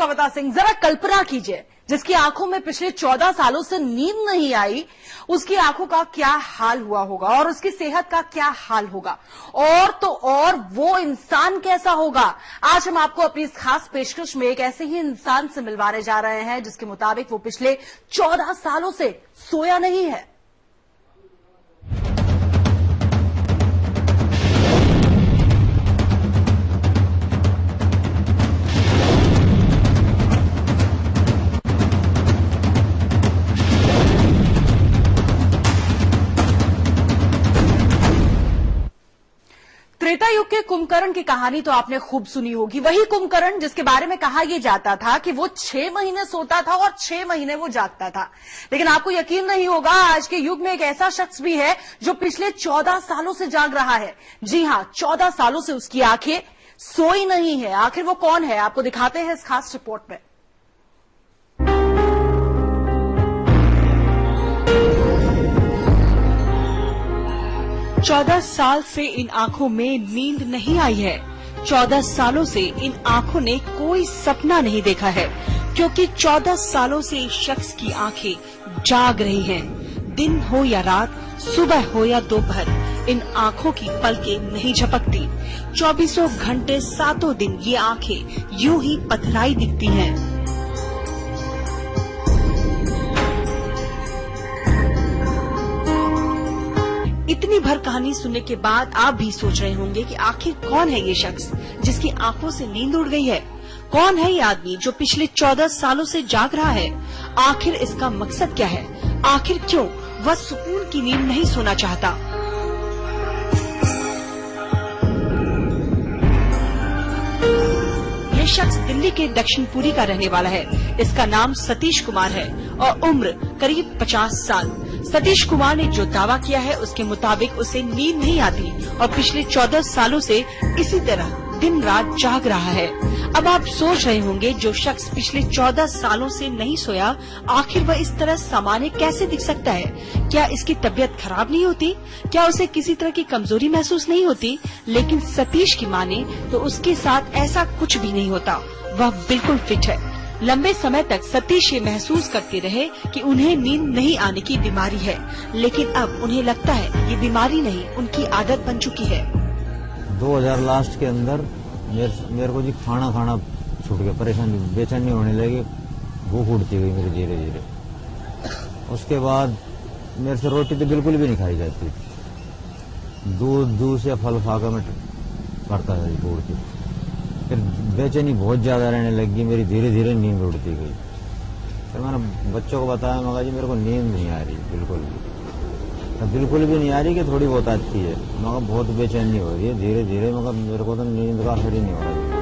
अवतार सिंह, जरा कल्पना कीजिए, जिसकी आंखों में पिछले 14 सालों से नींद नहीं आई, उसकी आंखों का क्या हाल हुआ होगा और उसकी सेहत का क्या हाल होगा, और तो और वो इंसान कैसा होगा। आज हम आपको अपनी इस खास पेशकश में एक ऐसे ही इंसान से मिलवाने जा रहे हैं जिसके मुताबिक वो पिछले 14 सालों से सोया नहीं है। त्रेता युग के कुंभकर्ण की कहानी तो आपने खूब सुनी होगी। वही कुंभकर्ण जिसके बारे में कहा यह जाता था कि वो 6 महीने सोता था और 6 महीने वो जागता था। लेकिन आपको यकीन नहीं होगा, आज के युग में एक ऐसा शख्स भी है जो पिछले 14 सालों से जाग रहा है। जी हां, 14 सालों से उसकी आंखें सोई नहीं है। आखिर वो कौन है, आपको दिखाते हैं इस खास रिपोर्ट में। 14 साल से इन आंखों में नींद नहीं आई है। 14 सालों से इन आंखों ने कोई सपना नहीं देखा है, क्योंकि 14 सालों से इस शख्स की आंखें जाग रही हैं। दिन हो या रात, सुबह हो या दोपहर, इन आंखों की पलकें नहीं झपकती। 24 घंटे 7 दिन ये आंखें यूं ही पथराई दिखती हैं। इतनी भर कहानी सुनने के बाद आप भी सोच रहे होंगे कि आखिर कौन है ये शख्स जिसकी आंखों से नींद उड़ गई है। कौन है ये आदमी जो पिछले 14 सालों से जाग रहा है। आखिर इसका मकसद क्या है, आखिर क्यों वह सुकून की नींद नहीं सोना चाहता। ये शख्स दिल्ली के दक्षिणपुरी का रहने वाला है। इसका नाम सतीश कुमार है और उम्र करीब 50 साल। सतीश कुमार ने जो दावा किया है उसके मुताबिक उसे नींद नहीं आती और पिछले 14 सालों से इसी तरह दिन रात जाग रहा है। अब आप सोच रहे होंगे, जो शख्स पिछले 14 सालों से नहीं सोया, आखिर वह इस तरह सामान्य कैसे दिख सकता है। क्या इसकी तबीयत खराब नहीं होती, क्या उसे किसी तरह की कमजोरी महसूस नहीं होती। लेकिन सतीश की माने तो उसके साथ ऐसा कुछ भी नहीं होता, वह बिल्कुल फिट है। लंबे समय तक सतीश ये महसूस करते रहे कि उन्हें नींद नहीं आने की बीमारी है, लेकिन अब उन्हें लगता है ये बीमारी नहीं, उनकी आदत बन चुकी है। 2000 लास्ट के अंदर मेरे को जी खाना छूट गया, परेशानी बेचैनी होने लगी, भूख उठती गई मेरी धीरे धीरे। उसके बाद मेरे से रोटी तो बिल्कुल भी नहीं खाई जाती, दूध या फल खाकर मैं करता था भूख की। फिर बेचैनी बहुत ज्यादा रहने लगी, मेरी धीरे धीरे नींद उड़ती गई। फिर मैंने बच्चों को बताया, मगर जी मेरे को नींद नहीं आ रही, बिल्कुल भी नहीं आ रही कि थोड़ी बहुत आती है, मगर बहुत बेचैनी हो रही है धीरे धीरे, मगर मेरे को तो नींद का असर ही नहीं हो रहा।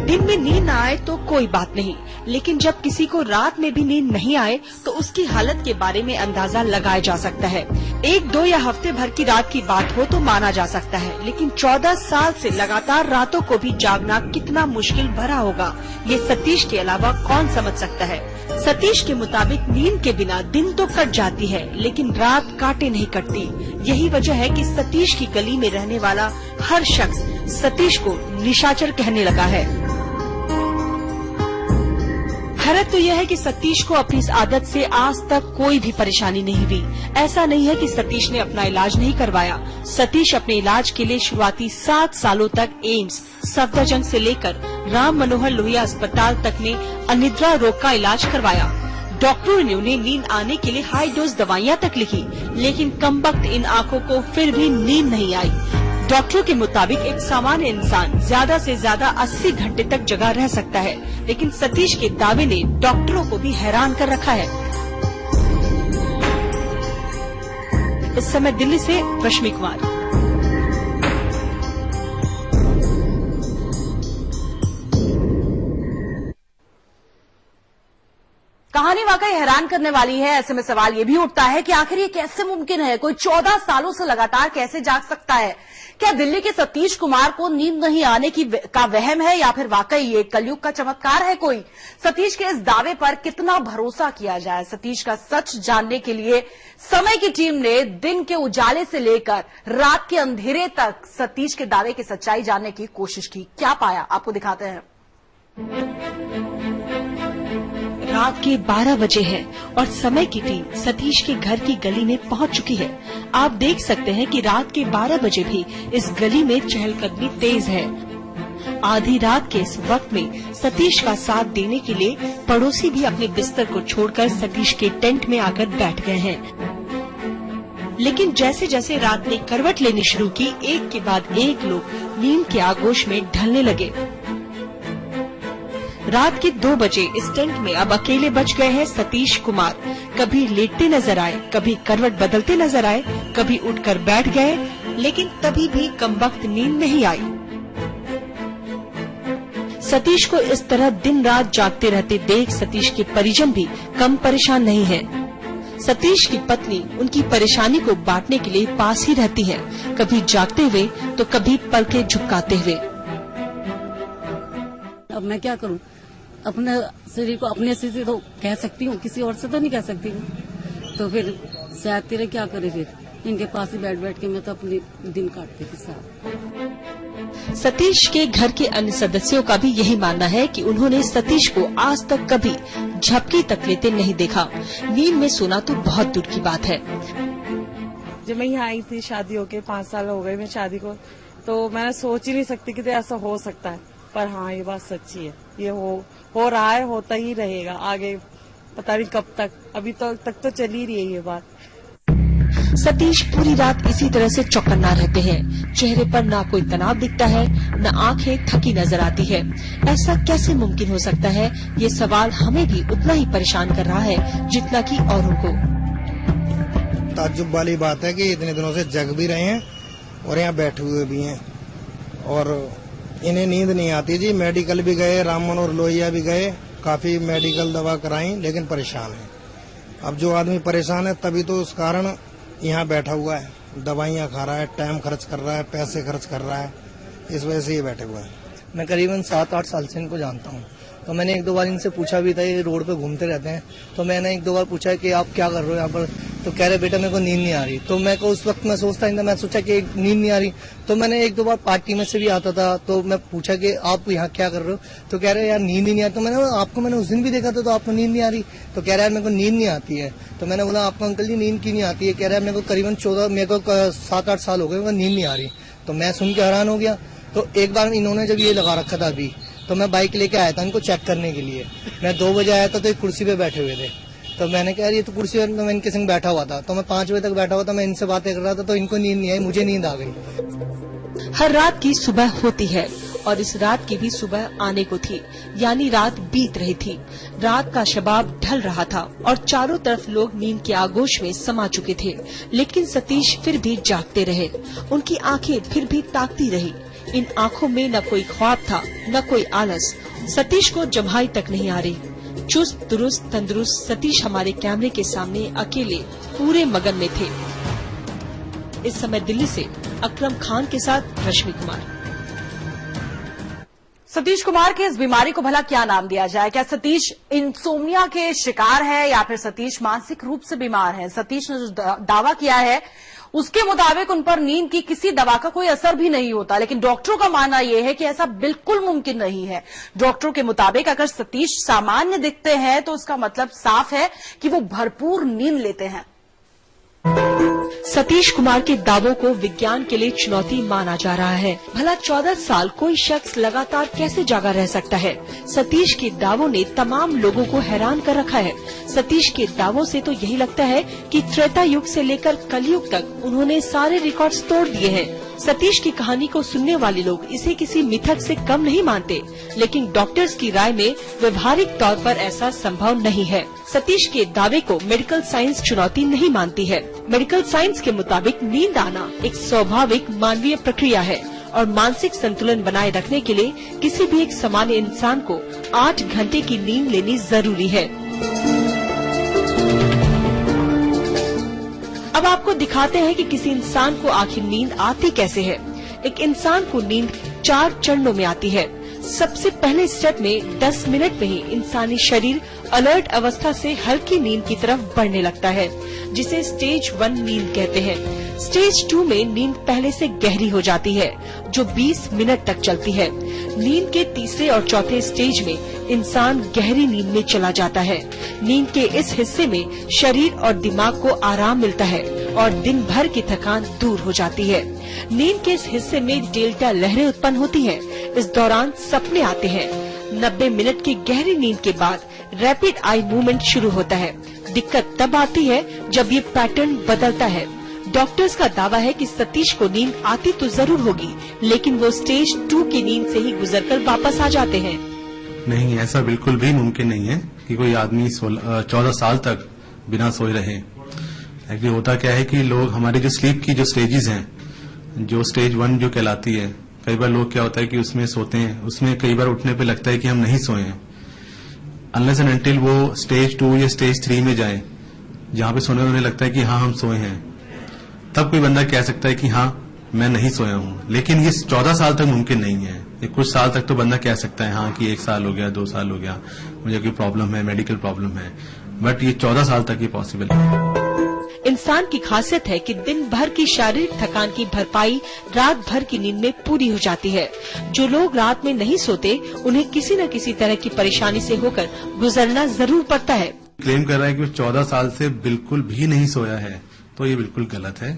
दिन में नींद न आए तो कोई बात नहीं, लेकिन जब किसी को रात में भी नींद नहीं आए तो उसकी हालत के बारे में अंदाजा लगाया जा सकता है। 1, 2 या हफ्ते भर की रात की बात हो तो माना जा सकता है, लेकिन 14 साल से लगातार रातों को भी जागना कितना मुश्किल भरा होगा, ये सतीश के अलावा कौन समझ सकता है। सतीश के मुताबिक नींद के बिना दिन तो कट जाती है, लेकिन रात काटे नहीं कटती। यही वजह है कि सतीश की गली में रहने वाला हर शख्स सतीश को निशाचर कहने लगा है। हैरत तो यह है कि सतीश को अपनी इस आदत से आज तक कोई भी परेशानी नहीं हुई। ऐसा नहीं है कि सतीश ने अपना इलाज नहीं करवाया। सतीश अपने इलाज के लिए शुरुआती 7 सालों तक एम्स, सफदरजंग से लेकर राम मनोहर लोहिया अस्पताल तक में अनिद्रा रोग का इलाज करवाया। डॉक्टरों ने उन्हें नींद आने के लिए हाई डोज दवाइयां तक लिखी, लेकिन कमबख्त इन आंखों को फिर भी नींद नहीं आई। डॉक्टरों के मुताबिक एक सामान्य इंसान ज्यादा से ज्यादा 80 घंटे तक जगा रह सकता है, लेकिन सतीश के दावे ने डॉक्टरों को भी हैरान कर रखा है। इस समय दिल्ली से रश्मि कुमार। कहानी वाकई हैरान करने वाली है। ऐसे में सवाल ये भी उठता है कि आखिर ये कैसे मुमकिन है, कोई 14 सालों से लगातार कैसे जाग सकता है? क्या दिल्ली के सतीश कुमार को नींद नहीं आने का वहम है या फिर वाकई ये कलयुग का चमत्कार है कोई? सतीश के इस दावे पर कितना भरोसा किया जाए? सतीश का सच जानने के लिए समय की टीम ने दिन के उजाले से लेकर रात के अंधेरे तक सतीश के दावे की सच्चाई जानने की कोशिश की। क्या पाया, आपको दिखाते हैं। रात के 12 बजे हैं और समय की टीम सतीश के घर की गली में पहुंच चुकी है। आप देख सकते हैं कि रात के 12 बजे भी इस गली में चहलकदमी तेज है। आधी रात के इस वक्त में सतीश का साथ देने के लिए पड़ोसी भी अपने बिस्तर को छोड़कर सतीश के टेंट में आकर बैठ गए हैं। लेकिन जैसे जैसे रात ने करवट लेनी शुरू की, एक के बाद एक लोग नींद के आगोश में ढलने लगे। रात के 2 बजे इस टेंट में अब अकेले बच गए हैं सतीश कुमार। कभी लेटते नजर आए, कभी करवट बदलते नजर आए, कभी उठकर बैठ गए, लेकिन तभी भी कमबख्त नींद नहीं आई। सतीश को इस तरह दिन रात जागते रहते देख सतीश के परिजन भी कम परेशान नहीं हैं। सतीश की पत्नी उनकी परेशानी को बांटने के लिए पास ही रहती है, कभी जागते हुए तो कभी पलके झुकाते हुए। अब मैं क्या करूं? अपने शरीर को अपने से तो कह सकती हूँ, किसी और से तो नहीं कह सकती हूँ। तो फिर शायद तेरे क्या करे, फिर इनके पास ही बैठ बैठ के मैं तो अपने दिन काटती थी साहब। सतीश के घर के अन्य सदस्यों का भी यही मानना है कि उन्होंने सतीश को आज तक कभी झपकी तक लेते नहीं देखा। नींद में सोना तो बहुत दूर की बात है। जब मैं यहाँ आई थी शादी होके 5 साल हो गए मैं शादी को, तो मैं सोच ही नहीं सकती कि ऐसा हो सकता है। पर हाँ, ये बात सच्ची है, ये हो रहा है, होता ही रहेगा आगे, पता नहीं कब तक। अभी तक तो चल ही रही है ये बात। सतीश पूरी रात इसी तरह से चौकन्ना रहते हैं। चेहरे पर ना कोई तनाव दिखता है, न आंखें थकी नजर आती है। ऐसा कैसे मुमकिन हो सकता है? ये सवाल हमें भी उतना ही परेशान कर रहा है जितना कि औरों को। ताज्जुब वाली बात है कि इतने दिनों से जग भी रहे हैं और यहाँ बैठे हुए भी हैं और इन्हें नींद नहीं आती जी। मेडिकल भी गए, राममन और लोहिया भी गए, काफी मेडिकल दवा कराई, लेकिन परेशान है। अब जो आदमी परेशान है तभी तो उस कारण यहाँ बैठा हुआ है, दवाइयाँ खा रहा है, टाइम खर्च कर रहा है, पैसे खर्च कर रहा है, इस वजह से ये बैठे हुए हैं। मैं करीबन 7-8 साल से इनको जानता हूँ। तो मैंने 1-2 बार इनसे पूछा भी था, ये रोड पे घूमते रहते हैं, तो मैंने 1-2 बार पूछा कि आप क्या कर रहे हो यहाँ पर? तो कह रहे बेटा मेरे को नींद नहीं आ रही। तो मैं को उस वक्त मैं सोचता था, मैं सोचा कि नींद नहीं आ रही। तो मैंने 1-2 बार पार्टी में से भी आता था, तो मैं पूछा कि आप यहाँ क्या कर रहे हो? तो कह रहे यार नींद ही नहीं आती। तो मैंने आपको मैंने उस दिन भी देखा था, तो आपको नींद नहीं आ रही? तो कह रहा है मेरे को नींद नहीं आती है। तो मैंने बोला आपको अंकल जी नींद की नहीं आती है? कह रहा है मेरे को करीबन 7-8 साल हो गए नींद नहीं आ रही। तो मैं सुन के हैरान हो गया। तो एक बार इन्होंने जब ये लगा रखा था अभी, तो मैं बाइक लेके आया था इनको चेक करने के लिए। मैं 2 बजे आया था तो एक कुर्सी पे बैठे हुए थे। तो मैंने कहा ये तो कुर्सी पर मैं इनके संग बैठा हुआ था। तो मैं 5 बजे तक बैठा हुआ था, मैं इनसे बातें कर रहा था, तो इनको नींद नहीं आई, मुझे नींद आ गई। हर रात की सुबह होती है और इस रात की भी सुबह आने को थी, यानी रात बीत रही थी। रात का शबाब ढल रहा था और चारों तरफ लोग नींद के आगोश में समा चुके थे, लेकिन सतीश फिर भी जागते रहे। उनकी आंखें फिर भी ताकती रही। इन आंखों में न कोई ख्वाब था, न कोई आलस। सतीश को जम्हाई तक नहीं आ रही। चुस्त दुरुस्त तंदुरुस्त सतीश हमारे कैमरे के सामने अकेले पूरे मगन में थे। इस समय दिल्ली से अकरम खान के साथ रश्मि कुमार। सतीश कुमार की इस बीमारी को भला क्या नाम दिया जाए? क्या सतीश इंसोम्निया के शिकार है या फिर सतीश मानसिक रूप से बीमार है? सतीश ने जो दावा किया है उसके मुताबिक उन पर नींद की किसी दवा का कोई असर भी नहीं होता, लेकिन डॉक्टरों का मानना यह है कि ऐसा बिल्कुल मुमकिन नहीं है। डॉक्टरों के मुताबिक अगर सतीश सामान्य दिखते हैं तो उसका मतलब साफ है कि वो भरपूर नींद लेते हैं। सतीश कुमार के दावों को विज्ञान के लिए चुनौती माना जा रहा है। भला 14 साल कोई शख्स लगातार कैसे जागा रह सकता है? सतीश के दावों ने तमाम लोगों को हैरान कर रखा है। सतीश के दावों से तो यही लगता है कि त्रेता युग से लेकर कलयुग तक उन्होंने सारे रिकॉर्ड्स तोड़ दिए हैं। सतीश की कहानी को सुनने वाले लोग इसे किसी मिथक से कम नहीं मानते, लेकिन डॉक्टर्स की राय में व्यवहारिक तौर पर ऐसा संभव नहीं है। सतीश के दावे को मेडिकल साइंस चुनौती नहीं मानती है। मेडिकल साइंस के मुताबिक नींद आना एक स्वाभाविक मानवीय प्रक्रिया है और मानसिक संतुलन बनाए रखने के लिए किसी भी एक सामान्य इंसान को 8 घंटे की नींद लेनी जरूरी है। अब आपको दिखाते हैं कि किसी इंसान को आखिर नींद आती कैसे है। एक इंसान को नींद 4 चरणों में आती है। सबसे पहले स्टेप में 10 मिनट में ही इंसानी शरीर अलर्ट अवस्था से हल्की नींद की तरफ बढ़ने लगता है, जिसे स्टेज 1 नींद कहते हैं। स्टेज 2 में नींद पहले से गहरी हो जाती है, जो 20 मिनट तक चलती है। नींद के तीसरे और चौथे स्टेज में इंसान गहरी नींद में चला जाता है। नींद के इस हिस्से में शरीर और दिमाग को आराम मिलता है और दिन भर की थकान दूर हो जाती है। नींद के इस हिस्से में डेल्टा लहरें उत्पन्न होती हैं। इस दौरान सपने आते हैं। 90 मिनट की गहरी नींद के बाद रैपिड आई मूवमेंट शुरू होता है। दिक्कत तब आती है जब ये पैटर्न बदलता है। डॉक्टर्स का दावा है कि सतीश को नींद आती तो जरूर होगी, लेकिन वो स्टेज 2 की नींद से ही गुजरकर वापस आ जाते हैं। नहीं, ऐसा बिल्कुल भी मुमकिन नहीं है कि कोई आदमी 14 साल तक बिना सोए रहे। एक्चुअली होता क्या है कि लोग, हमारे जो स्लीप की जो स्टेजेस हैं, जो स्टेज 1 जो कहलाती है, कई बार लोग क्या होता है कि उसमें सोते हैं, उसमें कई बार उठने पे लगता है कि हम नहीं सोए हैं। अनलेस एंड अनटिल वो स्टेज 2 या स्टेज 3 में जाए, जहां पे सोने उन्हें लगता है कि हाँ हम सोए हैं, तब कोई बंदा कह सकता है कि हाँ मैं नहीं सोया हूं। लेकिन ये 14 साल तक मुमकिन नहीं है। ये कुछ साल तक तो बंदा कह सकता है हाँ कि 1 साल हो गया, 2 साल हो गया, मुझे कोई प्रॉब्लम है, मेडिकल प्रॉब्लम है, बट ये 14 साल तक ये पॉसिबल है। इंसान की खासियत है कि दिन भर की शारीरिक थकान की भरपाई रात भर की नींद में पूरी हो जाती है। जो लोग रात में नहीं सोते, उन्हें किसी न किसी तरह की परेशानी से होकर गुजरना जरूर पड़ता है। क्लेम कर रहा है कि वो 14 साल से बिल्कुल भी नहीं सोया है, तो ये बिल्कुल गलत है।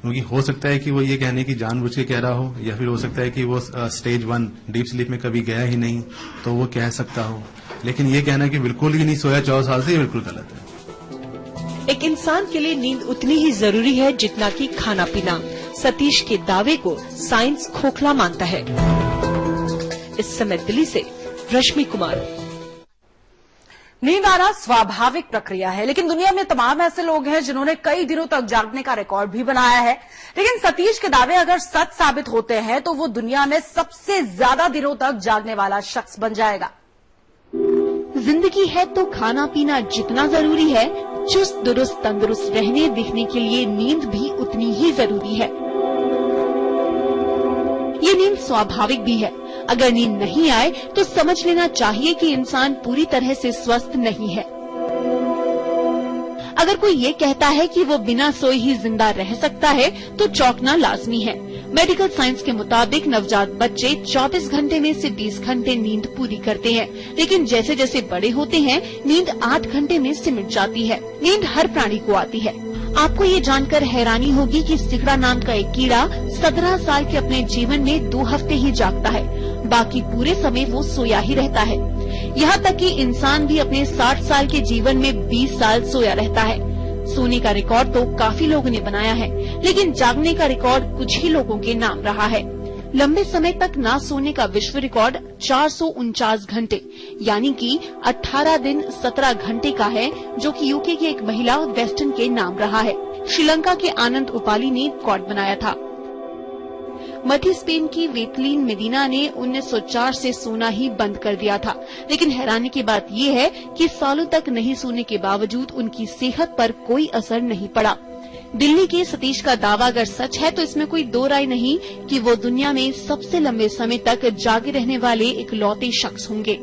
क्योंकि हो सकता है कि वो ये कहने की जानबूझ के कह रहा हो, या फिर हो सकता है कि वो स्टेज 1 डीप स्लीप में कभी गया ही नहीं, तो वो कह सकता हो। लेकिन ये कहना कि बिल्कुल ही नहीं सोया 14 साल से, ये बिल्कुल गलत है। एक इंसान के लिए नींद उतनी ही जरूरी है जितना कि खाना पीना। सतीश के दावे को साइंस खोखला मानता है। इस समय दिल्ली से रश्मि कुमार। नींद आना स्वाभाविक प्रक्रिया है, लेकिन दुनिया में तमाम ऐसे लोग हैं जिन्होंने कई दिनों तक जागने का रिकॉर्ड भी बनाया है। लेकिन सतीश के दावे अगर सच साबित होते हैं तो वो दुनिया में सबसे ज्यादा दिनों तक जागने वाला शख्स बन जाएगा। जिंदगी है तो खाना पीना जितना जरूरी है, चुस्त दुरुस्त तंदुरुस्त रहने दिखने के लिए नींद भी उतनी ही जरूरी है। ये नींद स्वाभाविक भी है। अगर नींद नहीं आए तो समझ लेना चाहिए कि इंसान पूरी तरह से स्वस्थ नहीं है। अगर कोई ये कहता है कि वो बिना सोए ही जिंदा रह सकता है तो चौंकना लाजमी है। मेडिकल साइंस के मुताबिक नवजात बच्चे 24 घंटे में से 20 घंटे नींद पूरी करते हैं, लेकिन जैसे जैसे बड़े होते हैं नींद 8 घंटे में सिमट जाती है। नींद हर प्राणी को आती है। आपको ये जानकर हैरानी होगी कि सिकड़ा नाम का एक कीड़ा 17 साल के अपने जीवन में 2 हफ्ते ही जागता है, बाकी पूरे समय वो सोया ही रहता है। यहाँ तक कि इंसान भी अपने 60 साल के जीवन में 20 साल सोया रहता है। सोने का रिकॉर्ड तो काफी लोगों ने बनाया है, लेकिन जागने का रिकॉर्ड कुछ ही लोगों के नाम रहा है। लंबे समय तक ना सोने का विश्व रिकॉर्ड 449 घंटे यानी कि 18 दिन 17 घंटे का है, जो कि यूके की एक महिला वेस्टन के नाम रहा है। श्रीलंका के आनंद उपाली ने रिकॉर्ड बनाया था। मध्य स्पेन की वेतलीन मेडिना ने 1904 से सोना ही बंद कर दिया था, लेकिन हैरानी की बात ये है कि सालों तक नहीं सोने के बावजूद उनकी सेहत पर कोई असर नहीं पड़ा। दिल्ली के सतीश का दावा अगर सच है तो इसमें कोई दो राय नहीं कि वो दुनिया में सबसे लंबे समय तक जागे रहने वाले इकलौते शख्स होंगे।